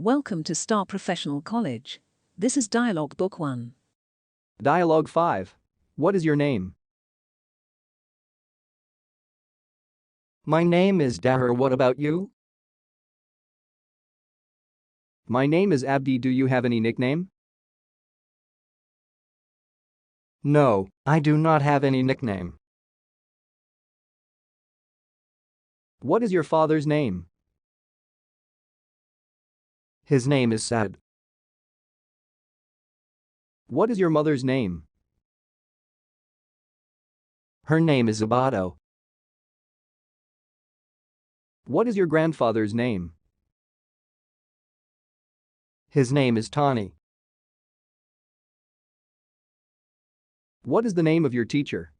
Welcome to Star Professional College. This is Dialogue Book 1. Dialogue 5. What is your name? My name is Dahar. What about you? My name is Abdi. Do you have any nickname? No, I do not have any nickname. What is your father's name? His name is Saad. What is your mother's name? Her name is Abado. What is your grandfather's name? His name is Tani. What is the name of your teacher?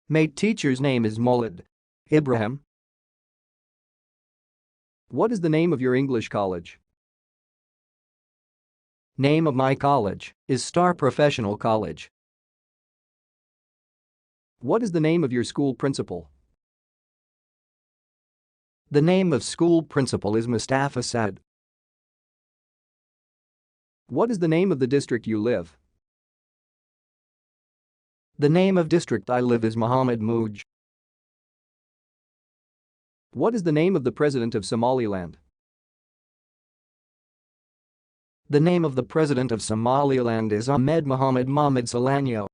My teacher's name is Molid Ibrahim. What is the name of your English college? Name of my college is Star Professional College. What is the name of your school principal? The name of school principal is Mustafa Saad. What is the name of the district you live? The name of district I live is Muhammad Muj. What is the name of the president of Somaliland? The name of the president of Somaliland is Ahmed Mohamed Mohamed Salanyo.